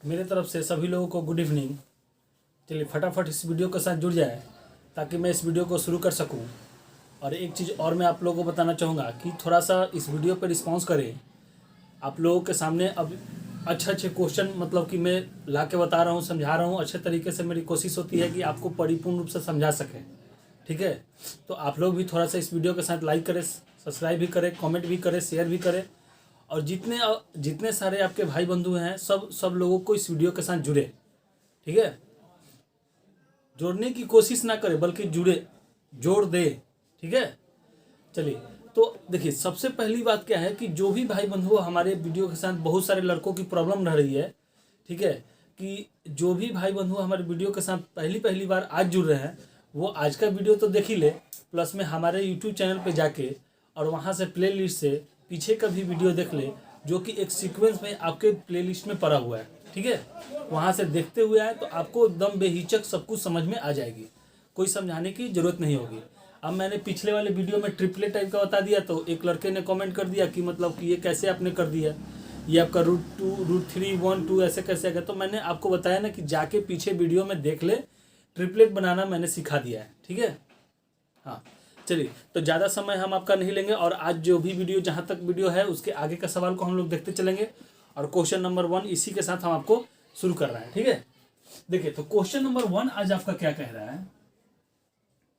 मेरे तरफ से सभी लोगों को गुड इवनिंग। चलिए फटाफट इस वीडियो के साथ जुड़ जाए ताकि मैं इस वीडियो को शुरू कर सकूं। और एक चीज़ और मैं आप लोगों को बताना चाहूँगा कि थोड़ा सा इस वीडियो पर रिस्पॉन्स करें। आप लोगों के सामने अब अच्छे क्वेश्चन मतलब कि मैं ला के बता रहा हूँ, समझा रहा हूँ अच्छे तरीके से। मेरी कोशिश होती है कि आपको परिपूर्ण रूप से समझा सकें, ठीक है। तो आप लोग भी थोड़ा सा इस वीडियो के साथ लाइक करें, सब्सक्राइब भी करें, कमेंट भी करें, शेयर भी करें। और जितने सारे आपके भाई बंधु हैं सब लोगों को इस वीडियो के साथ जुड़े, ठीक है। जोड़ने की कोशिश ना करें बल्कि जोड़ दे, ठीक है। चलिए तो देखिए, सबसे पहली बात क्या है कि जो भी भाई बंधु हमारे वीडियो के साथ, बहुत सारे लड़कों की प्रॉब्लम रह रही है, ठीक है, कि जो भी भाई बंधु हमारे वीडियो के साथ पहली बार आज जुड़ रहे हैं वो आज का वीडियो तो देख ही ले, प्लस में हमारे यूट्यूब चैनल पे जाके और वहाँ से प्ले लिस्ट से पीछे का भी वीडियो देख ले, जो कि एक सीक्वेंस में आपके प्ले लिस्ट में पड़ा हुआ है, ठीक है। वहाँ से देखते हुए आए तो आपको एकदम बेहिचक सब कुछ समझ में आ जाएगी, कोई समझाने की ज़रूरत नहीं होगी। अब मैंने पिछले वाले वीडियो में ट्रिपलेट टाइप का बता दिया तो एक लड़के ने कमेंट कर दिया कि मतलब कि ये कैसे आपने कर दिया, ये आपका √2 √3 1 2 ऐसे कैसे आ गया। तो मैंने आपको बताया ना कि जाके पीछे वीडियो में देख ले, ट्रिपलेट बनाना मैंने सिखा दिया है, ठीक है। हाँ चलिए, तो ज़्यादा समय हम आपका नहीं लेंगे और आज जो भी वीडियो, जहाँ तक वीडियो है उसके आगे का सवाल को हम लोग देखते चलेंगे। और क्वेश्चन नंबर 1 इसी के साथ हम आपको शुरू कर रहे हैं, ठीक है। देखिए तो क्वेश्चन नंबर 1 आज आपका क्या कह रहा है।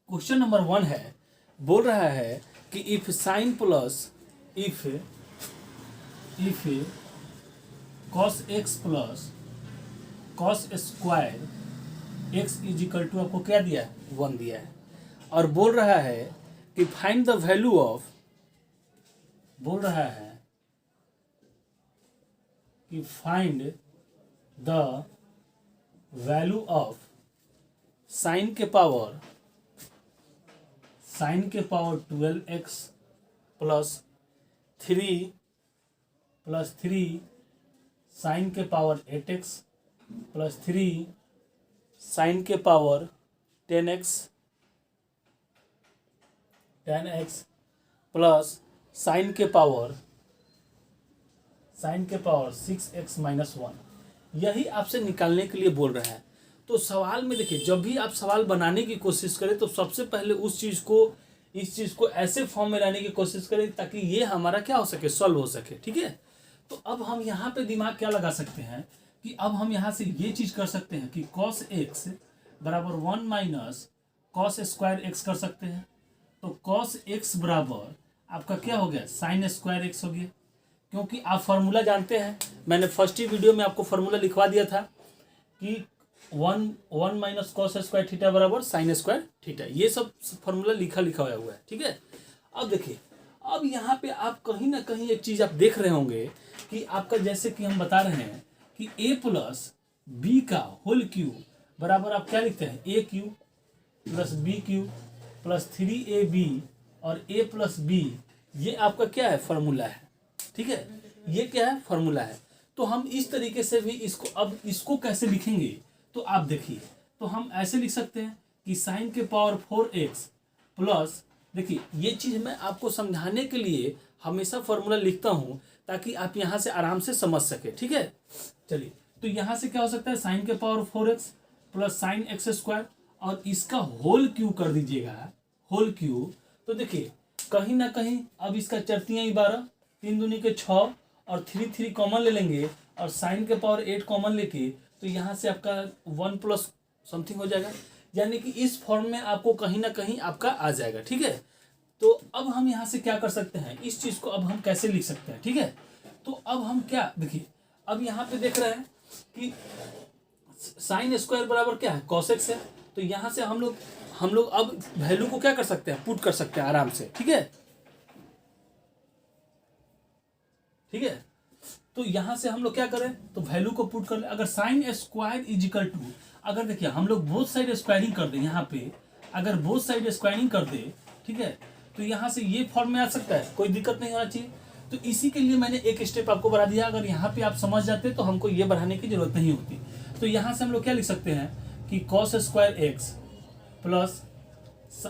क्वेश्चन नंबर 1 है, बोल रहा है कि if sine plus if cos x plus cos square x is equal to, आपको क्या दिया है, 1 दिया है। और बोल रहा है कि फाइंड द वैल्यू ऑफ, बोल रहा है कि find the value of sine के पावर 12x प्लस 3 साइन के पावर 8x प्लस 3 साइन के पावर 10x प्लस साइन के पावर 6x - 1, यही आपसे निकालने के लिए बोल रहा है। तो सवाल में देखिए, जब भी आप सवाल बनाने की कोशिश करें तो सबसे पहले इस चीज़ को ऐसे फॉर्म में लाने की कोशिश करें ताकि ये हमारा क्या हो सके, सॉल्व हो सके, ठीक है। तो अब हम यहाँ पे दिमाग क्या लगा सकते हैं कि अब हम यहाँ से ये चीज़ कर सकते हैं कि cos x बराबर 1 - cos स्क्वायर x कर सकते हैं। तो cos x बराबर आपका क्या हो गया, sin स्क्वायर x हो गया। क्योंकि आप फार्मूला जानते हैं, मैंने फर्स्ट ही वीडियो में आपको फार्मूला लिखवा दिया था कि 1 - cos स्क्वायर थीटा बराबर sin स्क्वायर थीटा, ये सब फार्मूला लिखा हुआ है, ठीक है। अब देखिए, अब यहाँ पे आप कहीं ना कहीं एक चीज़ आप देख रहे होंगे कि आपका, जैसे कि हम बता रहे हैं कि a प्लस बी का होल क्यूब बराबर आप क्या लिखते हैं, a cube plus b cube plus 3ab और a प्लस b, ये आपका क्या है, फार्मूला है, ठीक है। ये क्या है, फार्मूला है। तो हम इस तरीके से भी इसको कैसे लिखेंगे, तो आप देखिए, तो हम ऐसे लिख सकते हैं कि साइन के पावर 4x प्लस, देखिए ये चीज़ मैं आपको समझाने के लिए हमेशा फार्मूला लिखता हूँ ताकि आप यहाँ से आराम से समझ सके, ठीक है। चलिए, तो यहाँ से क्या हो सकता है, साइन के power 4x plus sign x square और इसका होल क्यूब कर दीजिएगा, होल क्यूब। तो देखिए कहीं ना कहीं अब इसका चरतियाँ 12, 3 दूनी के 6 और 3 कॉमन ले लेंगे और साइन के पावर 8 कॉमन लेके, तो यहाँ से आपका 1 प्लस समथिंग हो जाएगा, यानी कि इस फॉर्म में आपको कहीं ना कहीं आपका आ जाएगा, ठीक है। तो अब हम यहाँ से क्या कर सकते हैं, इस चीज़ को अब हम कैसे लिख सकते हैं, ठीक है। तो अब हम क्या, देखिए अब यहाँ पे देख रहे हैं कि साइन स्क्वायर बराबर क्या है, cos x है। तो यहाँ से हम लोग अब वैल्यू को क्या कर सकते हैं, पुट कर सकते हैं आराम से, ठीक है, ठीक है। तो यहाँ से हम लोग क्या करें, तो वैल्यू को पुट कर ले। अगर sine square is equal to, अगर देखिए हम लोग बोथ साइड स्क्वायरिंग कर दें, यहाँ पे अगर बोथ साइड स्क्वायरिंग कर दे, ठीक है, तो यहाँ से ये फॉर्म में आ सकता है, कोई दिक्कत नहीं होना चाहिए। तो इसी के लिए मैंने एक स्टेप आपको बढ़ा दिया, अगर यहाँ पे आप समझ जाते तो हमको ये बढ़ाने की जरूरत नहीं होती। तो यहाँ से हम लोग क्या लिख सकते हैं कि cos स्क्वायर x प्लस,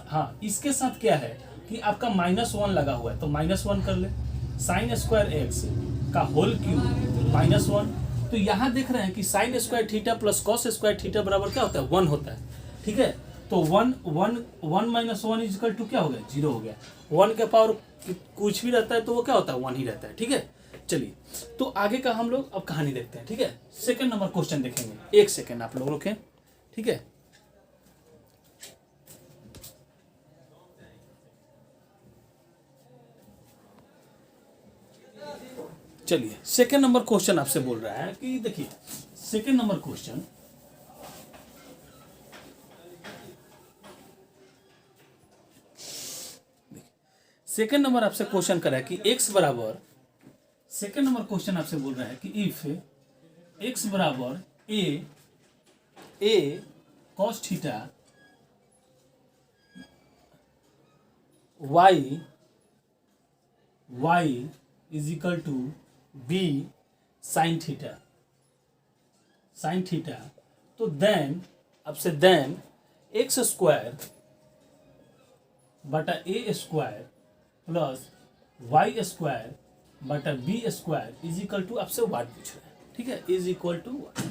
हाँ इसके साथ क्या है कि आपका -1 लगा हुआ है, तो -1 कर ले, साइन स्क्वायर x का होल क्यूब -1 तो यहाँ देख रहे हैं कि sign square theta plus cos square theta बराबर क्या होता है, 1 होता है। ठीक है, तो 1 माइनस 1 इजिकल टू क्या हो गया, 0 हो गया। 1 के पावर कुछ भी रहता है तो वो क्या होता है, 1 ही रहता है। ठीक है, चलिए तो आगे का हम लोग अब कहानी देखते हैं। ठीक है, सेकंड नंबर क्वेश्चन देखेंगे। एक सेकंड आप लोग रुकें। ठीक है, चलिए सेकंड नंबर क्वेश्चन आपसे बोल रहा है कि देखिए second number question, second number आपसे क्वेश्चन कर रहा है कि x बराबर, सेकंड नंबर क्वेश्चन आपसे बोल रहा है कि इफ x बराबर a cos theta y is equal to b sine theta, तो देन आपसे देन x स्क्वायर बटा a square plus y square बटा B square is equal to आपसे वाट पूछ रहा है। ठीक है, इज इक्वल टू वाट।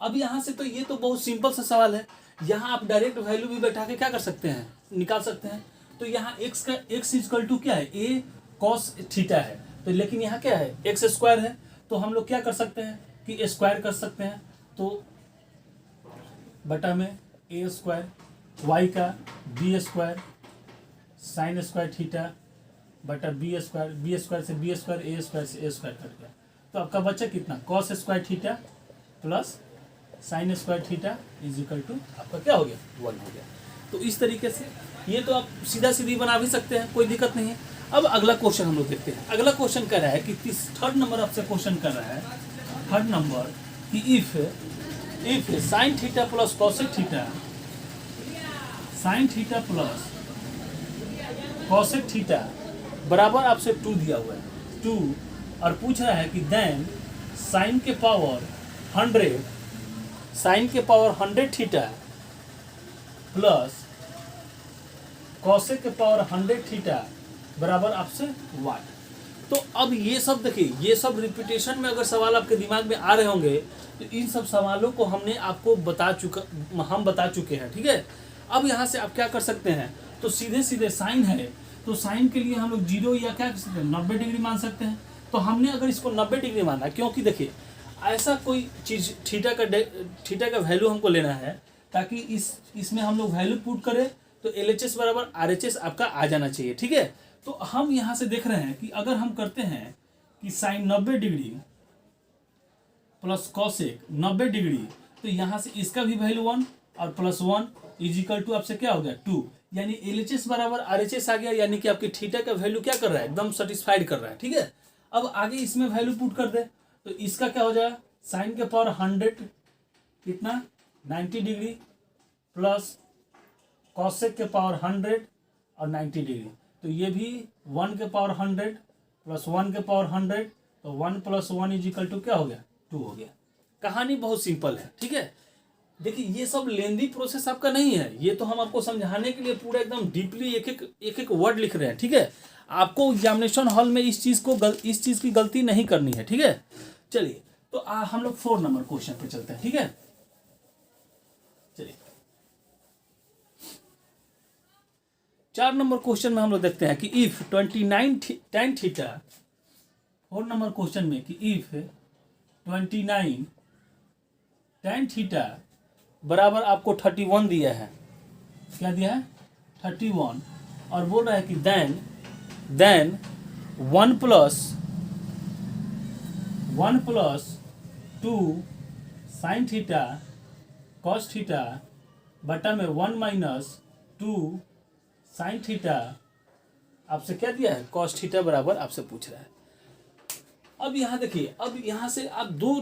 अब यहाँ से तो ये तो बहुत सिंपल सा सवाल है, यहाँ आप डायरेक्ट वैल्यू भी बैठा के क्या कर सकते हैं, निकाल सकते हैं। तो यहाँ x का x इक्वल टू क्या है, a cos थीटा है, तो लेकिन यहाँ क्या है, x स्क्वायर है, तो हम लोग क्या कर सकते हैं कि स्क्वायर कर सकते हैं, तो बटा में a स्क्वायर y का b square sine square theta बटा बी स्क्वायर से बी स्क्वायर ए स्क्वायर कट गया, तो आपका बचा कितना, cos square theta plus sine square theta is equal to आपका क्या हो गया, 1 हो गया। तो इस तरीके से ये तो आप सीधा सीधी बना भी सकते हैं, कोई दिक्कत नहीं है। अब अगला क्वेश्चन हम लोग देखते हैं। अगला क्वेश्चन कर रहा है कि थर्ड नंबर आपसे क्वेश्चन कर रहा है, थर्ड नंबर कि if sign theta plus cosec theta, sign theta plus cosec theta बराबर आपसे 2 दिया हुआ है 2, और पूछ रहा है कि देन साइन के पावर 100 थीटा प्लस कॉसेक के पावर 100 थीटा बराबर आपसे वाट। तो अब ये सब देखिए, ये सब रिपीटेशन में अगर सवाल आपके दिमाग में आ रहे होंगे तो इन सब सवालों को हमने आपको बता चुके हैं। ठीक है, अब यहाँ से आप क्या कर सकते हैं, तो सीधे सीधे साइन है तो साइन के लिए हम लोग 0 या क्या कर सकते हैं, 90 डिग्री मान सकते हैं। तो हमने अगर इसको 90 डिग्री माना, क्योंकि देखिए ऐसा कोई चीज़ थीटा का वैल्यू हमको लेना है ताकि इसमें हम लोग वैल्यू पुट करें तो LHS बराबर RHS आपका आ जाना चाहिए। ठीक है, तो हम यहाँ से देख रहे हैं कि अगर हम करते हैं कि sine 90 degree plus cosec 90 degree, तो यहाँ से इसका भी वैल्यू 1 और प्लस 1 इज इक्वल टू आपसे क्या हो गया 2, यानी LHS बराबर RHS आ गया, यानी कि आपकी थीटा का वैल्यू क्या कर रहा है, एकदम सेटिस्फाइड कर रहा है। ठीक है, अब आगे इसमें वैल्यू पुट कर दे तो इसका क्या हो जाएगा, साइन के पावर 100 कितना 90 डिग्री प्लस कॉसेक के पावर 100 और 90 डिग्री, तो ये भी 1 के पावर 100 प्लस 1 के पावर 100, तो 1 प्लस 1 इज इक्वल टू क्या हो गया 2 हो गया। कहानी बहुत सिंपल है। ठीक है, देखिए ये सब लेंदी प्रोसेस आपका नहीं है, ये तो हम आपको समझाने के लिए पूरा एकदम डीपली एक एक वर्ड लिख रहे हैं। ठीक है, आपको एग्जामिनेशन हॉल में इस चीज़ की गलती नहीं करनी है। ठीक है, चलिए तो हम लोग 4 नंबर क्वेश्चन पे चलते हैं। ठीक है, चलिए 4 नंबर क्वेश्चन में हम लोग देखते हैं कि if 29 tan theta, 4 number question में कि इफ 29 tan थीटा बराबर आपको 31 दिया है, क्या दिया है 31, और बोल रहा है कि then 1 plus 2 sine theta cos theta बटा में 1 माइनस 2 साइन थीटा आपसे क्या दिया है, कॉस थीटा बराबर आपसे पूछ रहा है। अब यहाँ देखिए, अब यहाँ से आप दो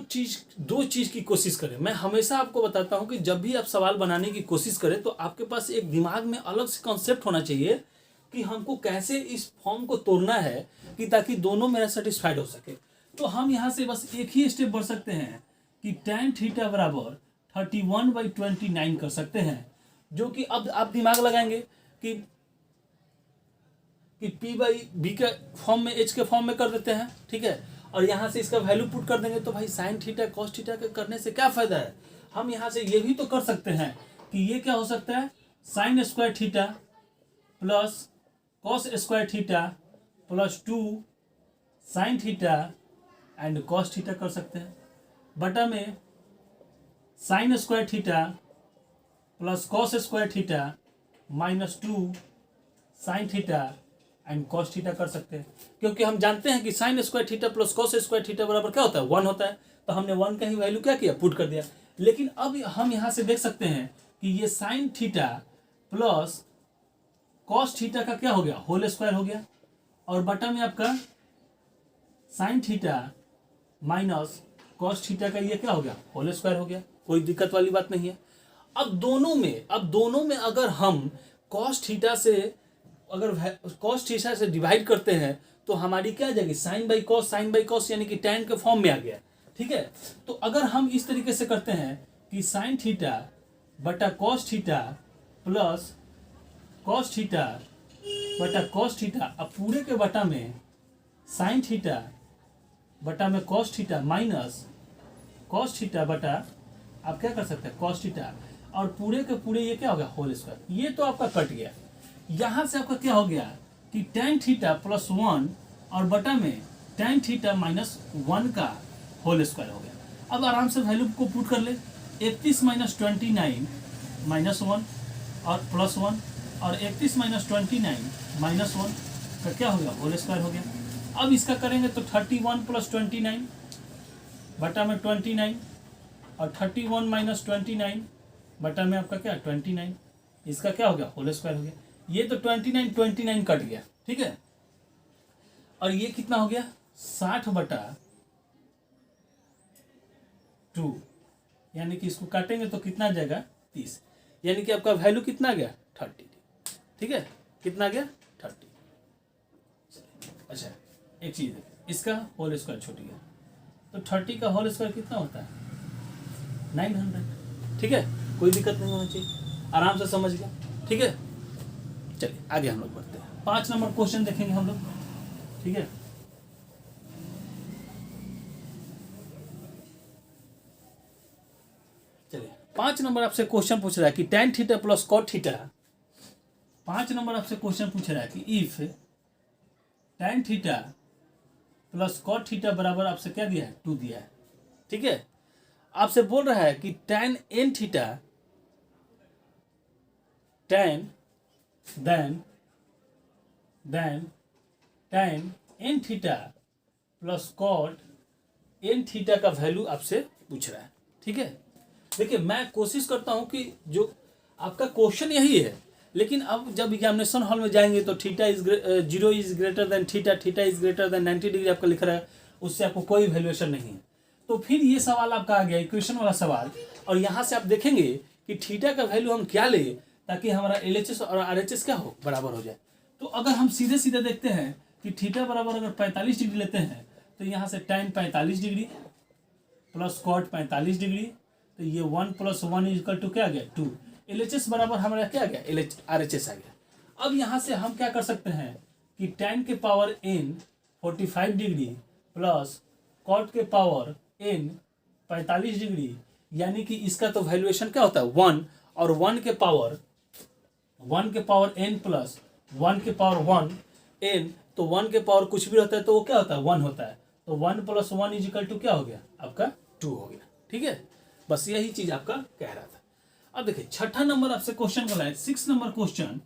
चीज़ की कोशिश करें। मैं हमेशा आपको बताता हूँ कि जब भी आप सवाल बनाने की कोशिश करें तो आपके पास एक दिमाग में अलग से कॉन्सेप्ट होना चाहिए कि हमको कैसे इस फॉर्म को तोड़ना है कि ताकि दोनों मेरा सेटिस्फाइड हो सके। तो हम यहाँ से बस एक ही स्टेप बढ़ सकते हैं कि tan थीटा बराबर 31/29 कर सकते हैं, जो कि अब आप दिमाग लगाएंगे कि P/B के फॉर्म में H के फॉर्म में कर देते हैं। ठीक है, और यहाँ से इसका वैल्यू पुट कर देंगे तो भाई साइन थीटा कॉस थीटा के करने से क्या फायदा है। हम यहाँ से ये भी तो कर सकते हैं कि ये क्या हो सकता है, sign square theta plus cos square theta plus 2 sine theta and cos theta कर सकते हैं, बटा में sign square theta plus cos square theta minus 2 sine theta and cos theta कर सकते हैं, क्योंकि हम जानते हैं कि sign square theta plus cos square theta बराबर क्या होता है, 1 होता है। तो हमने 1 का ही वैल्यू क्या किया, पुट कर दिया। लेकिन अब हम यहाँ से देख सकते हैं कि ये sign theta plus cos theta का क्या हो गया, होल स्क्वायर हो गया, और बटा में आपका sine theta minus cos theta का ये क्या हो गया, होल स्क्वायर हो गया। कोई दिक्कत वाली बात नहीं है। अब दोनों में अगर हम कॉस थीटा से डिवाइड करते हैं तो हमारी क्या आ जाएगी, साइन बाई कॉस यानी कि tan के फॉर्म में आ गया। ठीक है, तो अगर हम इस तरीके से करते हैं कि साइन थीटा बटा cos theta plus cos theta बटा कॉस थीटा, अब पूरे के बटा में साइन थीटा बटा में cos theta minus cos theta बटा आप क्या कर सकते हैं कॉस थीटा, और पूरे के पूरे ये क्या हो गया, होल स्क्वायर। ये तो आपका कट गया। यहाँ से आपका क्या हो गया कि tan थीटा प्लस 1 और बटा में tan थीटा माइनस 1 का होल स्क्वायर हो गया। अब आराम से वैल्यू को पुट कर ले, 31 माइनस 29 माइनस 1 और प्लस 1, और 31 माइनस 29 माइनस 1 का क्या हो गया, होल स्क्वायर हो गया। अब इसका करेंगे तो 31 प्लस 29 बटा में 29 और 31 माइनस 29 बटा में आपका क्या 29, इसका क्या हो गया, होल स्क्वायर हो गया। ये तो 29 कट गया। ठीक है, और ये कितना हो गया, 60 बटा 2, यानी कि इसको काटेंगे तो कितना आ जाएगा 30, यानी कि आपका वैल्यू कितना आ गया 30। ठीक है, कितना आ गया 30। अच्छा एक चीज है, इसका होल स्क्वायर छूट गया, तो 30 का होल स्क्वायर कितना होता है 900। ठीक है, कोई दिक्कत नहीं होना चाहिए, आराम से समझ गया। ठीक है, चलिए आगे हम लोग बढ़ते हैं। 5 नंबर क्वेश्चन देखेंगे हम लोग। ठीक है, चलिए 5 नंबर आपसे क्वेश्चन पूछ रहा है कि tan theta plus cot theta. 5 number आपसे क्वेश्चन पूछ रहा है कि if tan theta plus cot theta बराबर आपसे क्या दिया है, 2 दिया है। ठीक है, आपसे बोल रहा है कि tan n theta tan n theta plus cot n theta का वैल्यू आपसे पूछ रहा है। ठीक है, देखिए मैं कोशिश करता हूं कि जो आपका क्वेश्चन यही है, लेकिन अब जब एग्जामिनेशन हॉल में जाएंगे तो theta is 0 is greater than theta is greater than 90 degree आपका लिख रहा है, उससे आपको कोई वैल्यूएशन नहीं है। तो फिर ये सवाल आपका आ गया इक्वेशन वाला सवाल, और यहाँ से आप देखेंगे कि थीटा का वैल्यू हम क्या ले ताकि हमारा LHS और RHS क्या हो, बराबर हो जाए। तो अगर हम सीधे सीधे देखते हैं कि थीटा बराबर अगर 45 डिग्री लेते हैं तो यहाँ से tan 45 degree plus cot 45 degree, तो ये 1 + 1 इक्वल टू क्या आ गया 2। LHS बराबर हमारा क्या आ गया RHS आ गया। अब यहाँ से हम क्या कर सकते हैं कि tan के power n 45 degree plus cot के पावर n 45 डिग्री, यानी कि इसका तो वैल्यूएशन क्या होता है 1, और 1 के पावर n प्लस 1 के पावर 1 n, तो 1 के पावर कुछ भी रहता है तो वो क्या होता है 1 होता है, तो 1 + 1 इक्वल टू क्या हो गया आपका 2 हो गया। ठीक है, बस यही चीज आपका कह रहा था। अब देखिए 6ठा नंबर आपसे क्वेश्चन कर रहा है, 6 नंबर क्वेश्चन,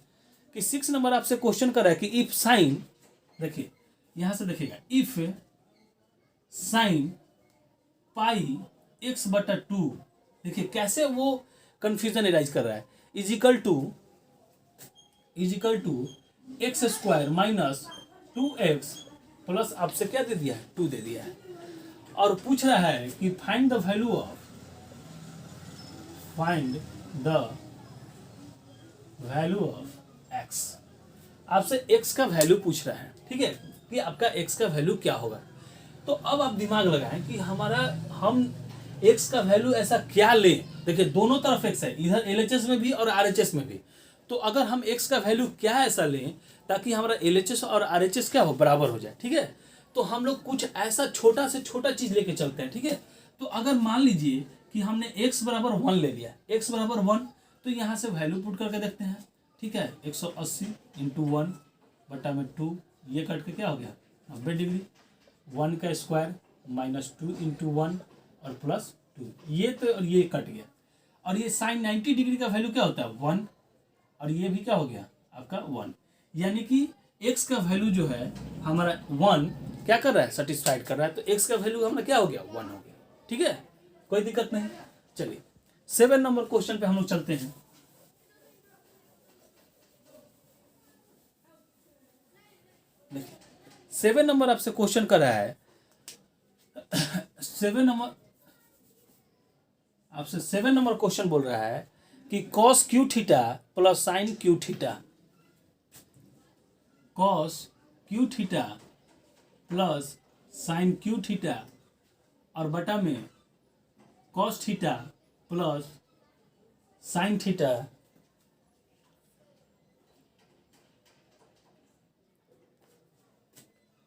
कि 6 नंबर आपसे क्वेश्चन कर रहा है कि इफ साइन, देखिए यहां से देखिएगा, इफ साइन पाई x/2, देखिए कैसे वो कंफ्यूजन एराइज कर रहा है, is equal to x² minus 2x plus आपसे क्या दे दिया है 2 दे दिया है, और पूछ रहा है कि find the value of x। आपसे x का वैल्यू पूछ रहा है। ठीक है, कि आपका x का वैल्यू क्या होगा। तो अब आप दिमाग लगाएं कि हम x का वैल्यू ऐसा क्या लें। देखिए दोनों तरफ x है, इधर LHS में भी और RHS में भी। तो अगर हम x का वैल्यू क्या ऐसा लें ताकि हमारा LHS और RHS क्या हो, बराबर हो जाए। ठीक है, तो हम लोग कुछ ऐसा छोटा से छोटा चीज लेके चलते हैं, ठीक है। तो अगर मान लीजिए कि हमने x बराबर 1 ले लिया, x बराबर 1, तो यहाँ से वैल्यू पुट करके देखते हैं, ठीक है। 180 इंटू 1 बटा में 2, ये कट के क्या हो गया 90 डिग्री। 1 का स्क्वायर माइनस 2 इंटू 1 और प्लस 2, ये तो और ये कट गया। और ये साइन 90 डिग्री का वैल्यू क्या होता है 1, और ये भी क्या हो गया आपका 1, यानी कि x का वैल्यू जो है हमारा 1 क्या कर रहा है, सेटिस्फाइड कर रहा है। तो x का वैल्यू हमारा क्या हो गया 1 हो गया, ठीक है, कोई दिक्कत नहीं। चलिए 7 नंबर क्वेश्चन पे हम लोग चलते हैं। देखिए 7 नंबर आपसे क्वेश्चन कर रहा है 7 नंबर आपसे 7 नंबर क्वेश्चन बोल रहा है कि cos cube theta plus sine cube theta, cos cube theta plus sine cube theta और बटा में cos theta plus sine theta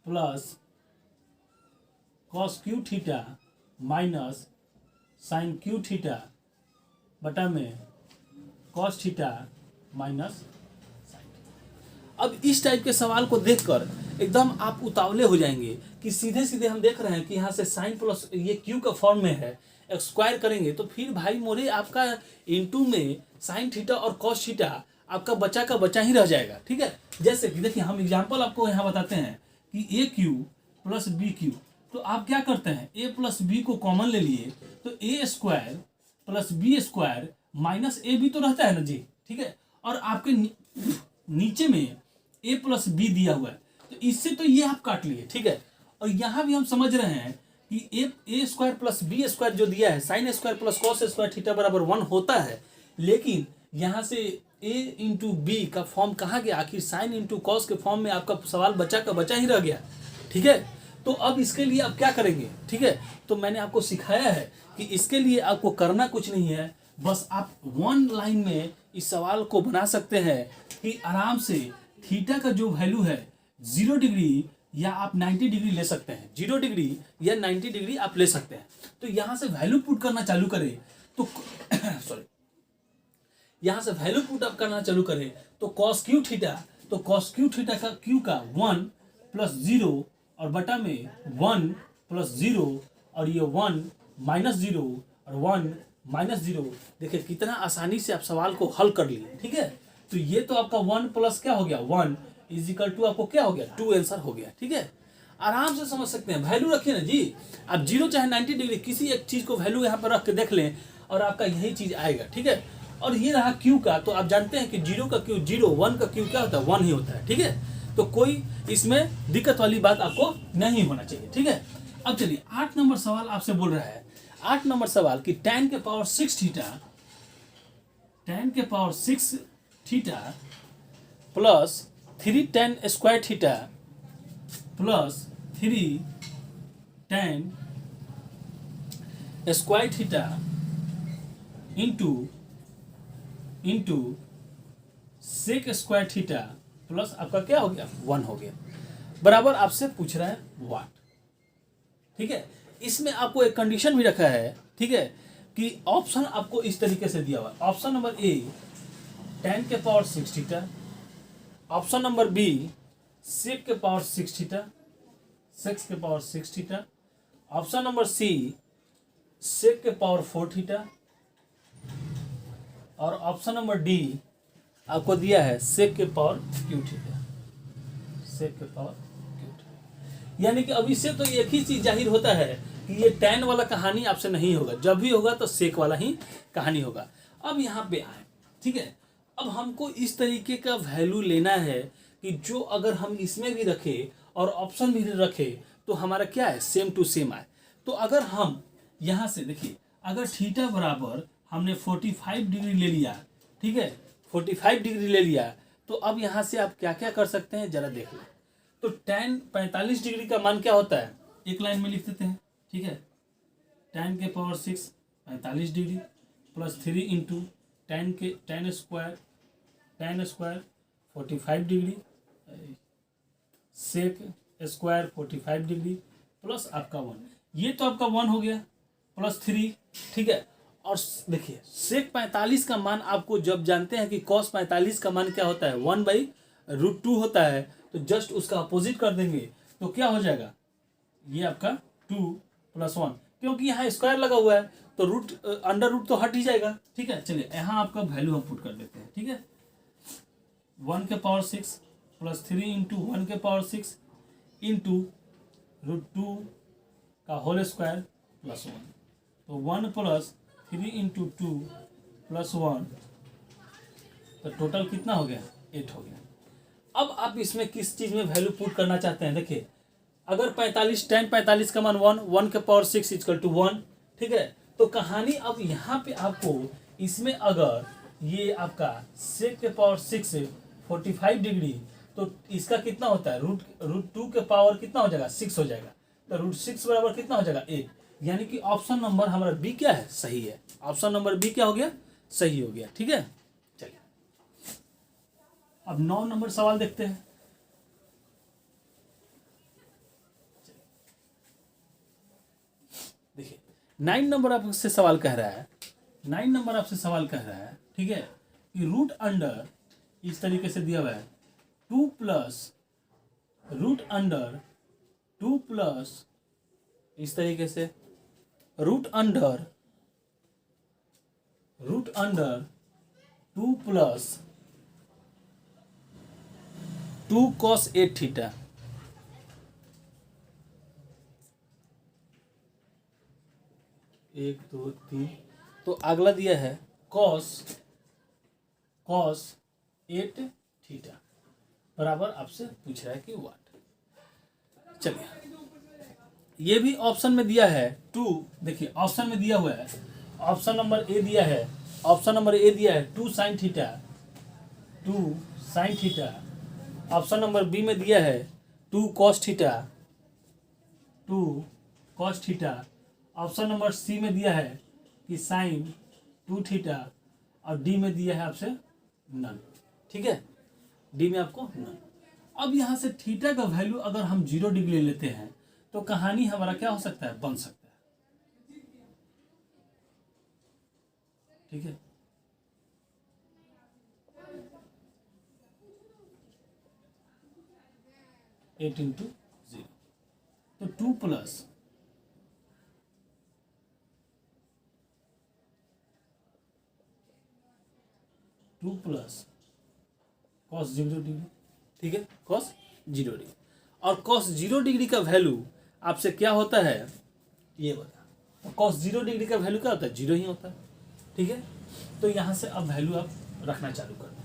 plus cos cube theta minus sine cube theta बटा में cos theta minus sine theta. अब इस type के सवाल को देखकर एकदम आप उतावले हो जाएंगे कि सीधे सीधे हम देख रहे हैं कि यहाँ से साइन प्लस ये क्यू का फॉर्म में है, स्क्वायर करेंगे तो फिर भाई मोरे आपका इनटू में साइन थीटा और cos थीटा आपका बचा का बचा ही रह जाएगा, ठीक है। जैसे कि देखिए हम एग्जांपल आपको यहाँ बताते हैं कि a cube plus b cube, तो आप क्या करते हैं ए प्लस बी को कॉमन ले लिए तो a square plus b square minus a b तो रहता है ना जी, ठीक है। और आपके नीचे में ए प्लस बी दिया हुआ है, तो इससे तो ये आप काट लिए, ठीक है। और यहाँ भी हम समझ रहे हैं कि ए स्क्वायर प्लस बी स्क्वायर जो दिया है sine square plus cos square theta बराबर 1 होता है, लेकिन यहाँ से ए इंटू बी का फॉर्म कहाँ गया, आखिर साइन इंटू कॉस के फॉर्म में आपका सवाल बचा का बचा ही रह गया, ठीक है। तो अब इसके लिए आप क्या करेंगे, ठीक है। तो मैंने आपको सिखाया है कि इसके लिए आपको करना कुछ नहीं है, बस आप 1 लाइन में इस सवाल को बना सकते हैं कि आराम से थीटा का जो वैल्यू है 0 डिग्री या आप 90 डिग्री ले सकते हैं, 0 डिग्री या 90 डिग्री आप ले सकते हैं। तो यहाँ से वैल्यू पुट करना चालू करें तो सॉरी यहाँ से वैल्यू पुट अप करना चालू करें तो cos क्यू थीटा, तो cos क्यू थीटा का क्यू का 1 प्लस 0 और बटा में 1 प्लस 0 और ये 1 माइनस 0 और 1 माइनस 0। देखिए कितना आसानी से आप सवाल को हल कर लिए, ठीक है। तो ये तो आपका 1 प्लस क्या हो गया 1 इज इक्वल टू आपको क्या हो गया 2 आंसर हो गया, ठीक है। आराम से समझ सकते हैं, वैल्यू रखिए ना जी, आप 0 चाहे 90 डिग्री किसी एक चीज को वैल्यू यहाँ पर रख के देख लें और आपका यही चीज आएगा, ठीक है। और ये रहा क्यू का, तो आप जानते हैं कि 0 का क्यू 0, 1 का क्यू क्या होता है 1 ही होता है, ठीक है। तो कोई इसमें दिक्कत वाली बात आपको नहीं होना चाहिए, ठीक है। अब चलिए 8 नंबर सवाल आपसे बोल रहा है, 8 नंबर सवाल कि tan के पावर 6 थीटा, tan के power 6 theta plus 3 tan square theta plus 3 tan square theta into sec square theta plus आपका क्या हो गया 1 हो गया, बराबर आपसे पूछ रहा है वाट, ठीक है। इसमें आपको एक कंडीशन भी रखा है, ठीक है, कि ऑप्शन आपको इस तरीके से दिया हुआ है। ऑप्शन नंबर ए tan के power 6 theta, option number b sec के पावर 6 थीटा, 6 के power 6 theta, option number c sec के पावर 4 थीटा, और ऑप्शन नंबर डी आपको दिया है सेक के पावर क्यू थीटा, सेक के पावर क्यू थीटा। यानी कि अब इससे तो एक ही चीज जाहिर होता है कि ये tan वाला कहानी आपसे नहीं होगा, जब भी होगा तो सेक वाला ही कहानी होगा। अब यहाँ पे आए, ठीक है। अब हमको इस तरीके का वैल्यू लेना है कि जो अगर हम इसमें भी रखें और ऑप्शन भी रखें तो हमारा क्या है सेम टू सेम आए। तो अगर हम यहाँ से देखिए, अगर थीटा बराबर हमने 45 डिग्री ले लिया, ठीक है, 45 डिग्री ले लिया, तो अब यहाँ से आप क्या क्या कर सकते हैं जरा देख लें। तो tan 45 डिग्री का मान क्या होता है, एक लाइन में लिख देते हैं, ठीक है। tan के power 6 45 degree plus 3 into tan square 45 degree sec square 45 degree plus आपका 1, ये तो आपका 1 हो गया प्लस 3, ठीक है। और देखिए सेक 45 का मान आपको जब जानते हैं कि कॉस 45 का मान क्या होता है 1/√2 होता है, तो जस्ट उसका अपोजिट कर देंगे तो क्या हो जाएगा, ये आपका 2 + 1, क्योंकि यहाँ स्क्वायर लगा हुआ है तो रूट अंडर रूट तो हट ही जाएगा, ठीक है। चलिए यहाँ आपका वैल्यू हम पुट कर देते हैं, ठीक है। 1⁶ प्लस 3 इंटू 1⁶ इंटू √2 का होल स्क्वायर प्लस 1, तो 1 + 3 इंटू 2 + 1, तो टोटल कितना हो गया 8 हो गया। अब आप इसमें किस चीज़ में वैल्यू पुट करना चाहते हैं, देखिए अगर 45 tan 45 का मान 1/6 = 1, ठीक है। तो कहानी अब यहाँ पे आपको इसमें अगर ये आपका sec⁶ 45 डिग्री, तो इसका कितना होता है √2 के पावर कितना हो जाएगा 6 हो जाएगा, तो √6 बराबर कितना हो जाएगा 1, यानी कि ऑप्शन नंबर हमारा बी क्या है, सही है। ऑप्शन नंबर बी क्या हो गया, सही हो गया, ठीक है। चलिए अब 9 नंबर सवाल देखते हैं। देखिए 9 नंबर आपसे सवाल कह रहा है, 9 नंबर आपसे सवाल कह रहा है, ठीक है, कि रूट अंडर इस तरीके से दिया हुआ है 2 + रूट अंडर 2 + इस तरीके से रूट अंडर 2 + 2 cos 8 थीटा, 1 2 3, तो अगला दिया है cos 8 थीटा बराबर आपसे पूछ रहा है कि वाट। चलिए ये भी ऑप्शन में दिया है 2, देखिए ऑप्शन में दिया हुआ है, ऑप्शन नंबर ए दिया है, ऑप्शन नंबर ए दिया है 2 sin theta, 2 sin theta. Option number B में दिया है 2 cos theta, 2 cos theta. Option number C में दिया है कि sin 2 थीटा, और डी में दिया है आपसे नन, ठीक है, डी में आपको नन। अब यहाँ से थीटा का वैल्यू अगर हम 0 डिग्री लेते हैं तो कहानी हमारा क्या हो सकता है, बन सकता है, ठीक है। एट इंटू 0, तो 2 + 2 + cos 0 डिग्री, ठीक है, cos 0 डिग्री। और cos 0 डिग्री का वैल्यू आपसे क्या होता है ये बता, तो cos 0 डिग्री का वैल्यू क्या होता है, 0 ही होता है, ठीक है। तो यहाँ से अब वैल्यू आप रखना चालू कर दें,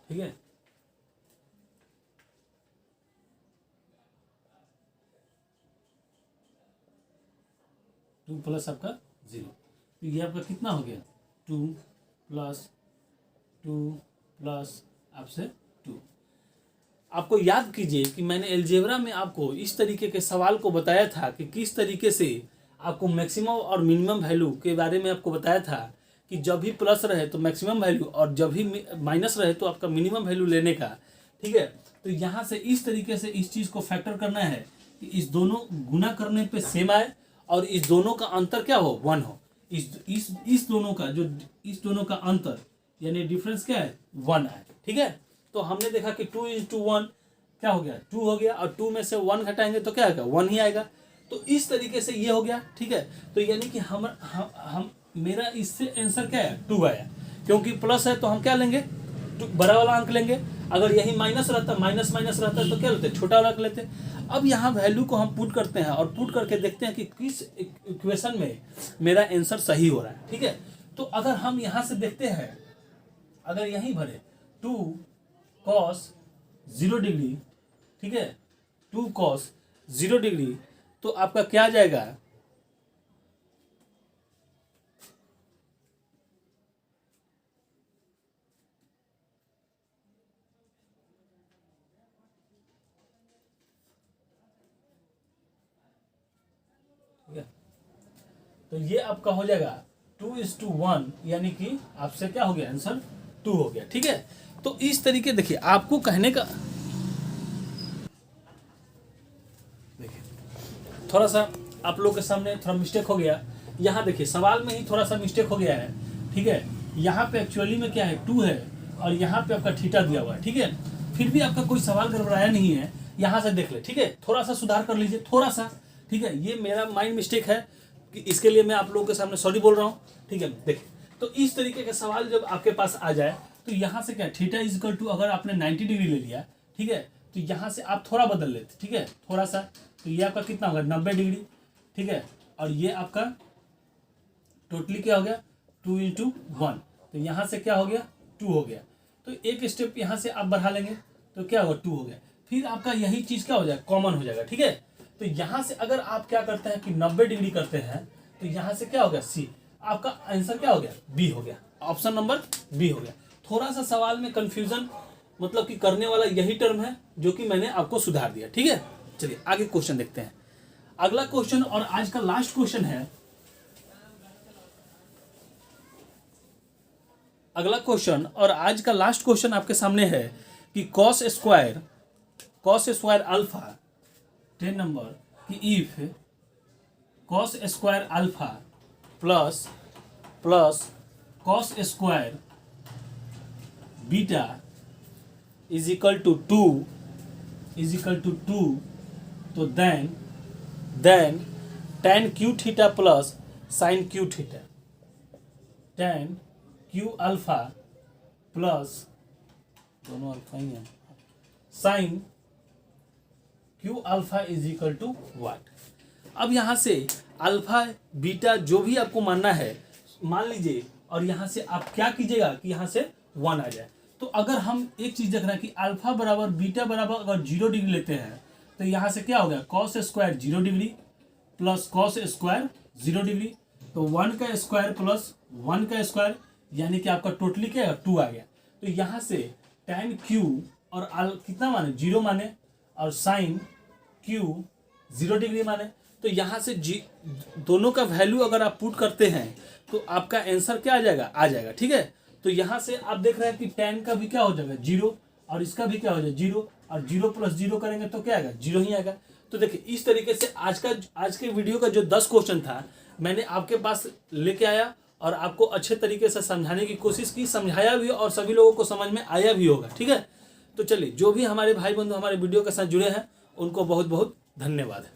ठीक है। टू प्लस आपका 0, तो ये आपका कितना हो गया 2 + 2 + आपसे 2। आपको याद कीजिए कि मैंने अलजेब्रा में आपको इस तरीके के सवाल को बताया था कि किस तरीके से आपको मैक्सिमम और मिनिमम वैल्यू के बारे में आपको बताया था कि जब भी प्लस रहे तो मैक्सिमम वैल्यू और जब भी माइनस रहे तो आपका मिनिमम वैल्यू लेने का, ठीक है। तो यहाँ से इस तरीके से इस चीज़ को फैक्टर करना है कि इस दोनों गुना करने पे सेम आए और इस दोनों का अंतर क्या हो 1 हो, इस दोनों का जो इस दोनों का अंतर यानी डिफरेंस क्या है 1 आए, ठीक है। तो हमने देखा कि 2 × 1 क्या हो गया 2 हो गया, और 2 में से 1 घटाएंगे तो क्या आएगा 1 ही आएगा। तो इस तरीके से ये हो गया, ठीक है। तो यानी कि हम मेरा इससे आंसर क्या है 2 आया, क्योंकि प्लस है तो हम क्या लेंगे बड़ा वाला अंक लेंगे, अगर यही माइनस रहता माइनस रहता तो क्या लेते छोटा वाला लेते। अब यहाँ वैल्यू को हम पुट करते हैं और पुट करके देखते हैं कि किस इक्वेशन में मेरा आंसर सही हो रहा है, ठीक है। तो अगर हम यहाँ से देखते हैं, अगर यहीं भरे 2 cos 0 डिग्री, ठीक है, 2 cos 0 डिग्री, तो आपका क्या आ जाएगा ठीक है, तो ये आपका हो जाएगा 2:1, यानी कि आपसे क्या हो गया, आंसर 2 हो गया। ठीक है, तो इस तरीके देखिए आपको कहने का, देखिए थोड़ा सा आप लोग के सामने थोड़ा मिस्टेक हो गया यहाँ। देखिए सवाल में ही थोड़ा सा मिस्टेक हो गया है। ठीक है, यहाँ पे एक्चुअली में क्या है, 2 है और यहाँ पे आपका थीटा दिया हुआ है। ठीक है, फिर भी आपका कोई सवाल गड़बड़ाया नहीं है, यहाँ से देख ले। ठीक है, थोड़ा सा सुधार कर लीजिए, थोड़ा सा। ठीक है, ये मेरा माइंड मिस्टेक है कि इसके लिए मैं आप लोगों के सामने सॉरी बोल रहा हूँ। ठीक है, देखिए तो इस तरीके का सवाल जब आपके पास आ जाए तो यहाँ से क्या, थीटा इज इक्वल टू, अगर आपने 90 डिग्री ले लिया, ठीक है, तो यहाँ से आप थोड़ा बदल लेते। ठीक है, थोड़ा सा, तो ये आपका कितना होगा, 90 डिग्री। ठीक है, और ये आपका टोटली क्या हो गया, 2:1, तो यहाँ से क्या हो गया, 2 हो गया। तो एक स्टेप यहाँ से आप बढ़ा लेंगे तो क्या होगा, 2 हो गया। फिर आपका यही चीज़ क्या हो जाएगा, कॉमन हो जाएगा। ठीक है, तो यहाँ से अगर आप क्या करते हैं कि 90 डिग्री करते हैं तो यहाँ से क्या हो गया, सी, आपका आंसर क्या हो गया, बी हो गया, ऑप्शन नंबर बी हो गया। थोड़ा सा सवाल में कंफ्यूजन मतलब कि करने वाला यही टर्म है जो कि मैंने आपको सुधार दिया। ठीक है, चलिए आगे क्वेश्चन देखते हैं। अगला क्वेश्चन और आज का लास्ट क्वेश्चन है। अगला क्वेश्चन और आज का लास्ट क्वेश्चन आपके सामने है कि कॉस स्क्वायर अल्फा 10 नंबर कि if cos square alpha plus cos square beta is equal to 2 तो then tan cube theta plus sine cube theta, tan cube alpha plus, दोनों अल्फा ही है, sine cube alpha is equal to what. अब यहाँ से alpha beta जो भी आपको मानना है मान लीजिए, और यहाँ से आप क्या कीजिएगा कि यहाँ से 1 आ जाए। तो अगर हम एक चीज देख रहे हैं कि अल्फा बराबर बीटा बराबर अगर 0 डिग्री लेते हैं तो यहाँ से क्या हो गया, cos square 0 degree plus cos square 0 degree, तो 1 का स्क्वायर प्लस 1 का स्क्वायर, यानी कि आपका टोटली क्या है, 2 आ गया। तो यहाँ से tan क्यू और कितना माने, 0 माने, और साइन क्यू 0 डिग्री माने। तो यहाँ से दोनों का वैल्यू अगर आप पुट करते हैं तो आपका आंसर क्या आ जाएगा। ठीक है, तो यहाँ से आप देख रहे हैं कि tan का भी क्या हो जाएगा 0 और इसका भी क्या हो जाएगा 0, और 0 + 0 करेंगे तो क्या आएगा, 0 ही आएगा। तो देखिए इस तरीके से आज के वीडियो का जो 10 क्वेश्चन था मैंने आपके पास लेके आया और आपको अच्छे तरीके से समझाने की कोशिश की, समझाया भी और सभी लोगों को समझ में आया भी होगा। ठीक है, तो चलिए जो भी हमारे भाई बंधु हमारे वीडियो के साथ जुड़े हैं उनको बहुत बहुत धन्यवाद।